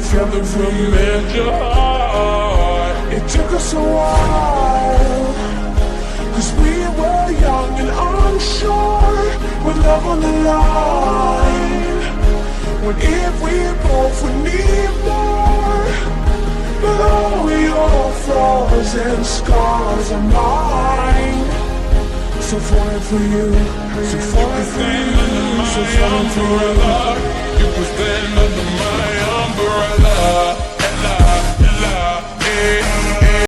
together we made your heart. It took us a while, 'cause we were young and unsure, with love on the line. When if we both would need more, but all your flaws and scars are mine. So falling for you, so falling for you, so falling for you. You could stand under my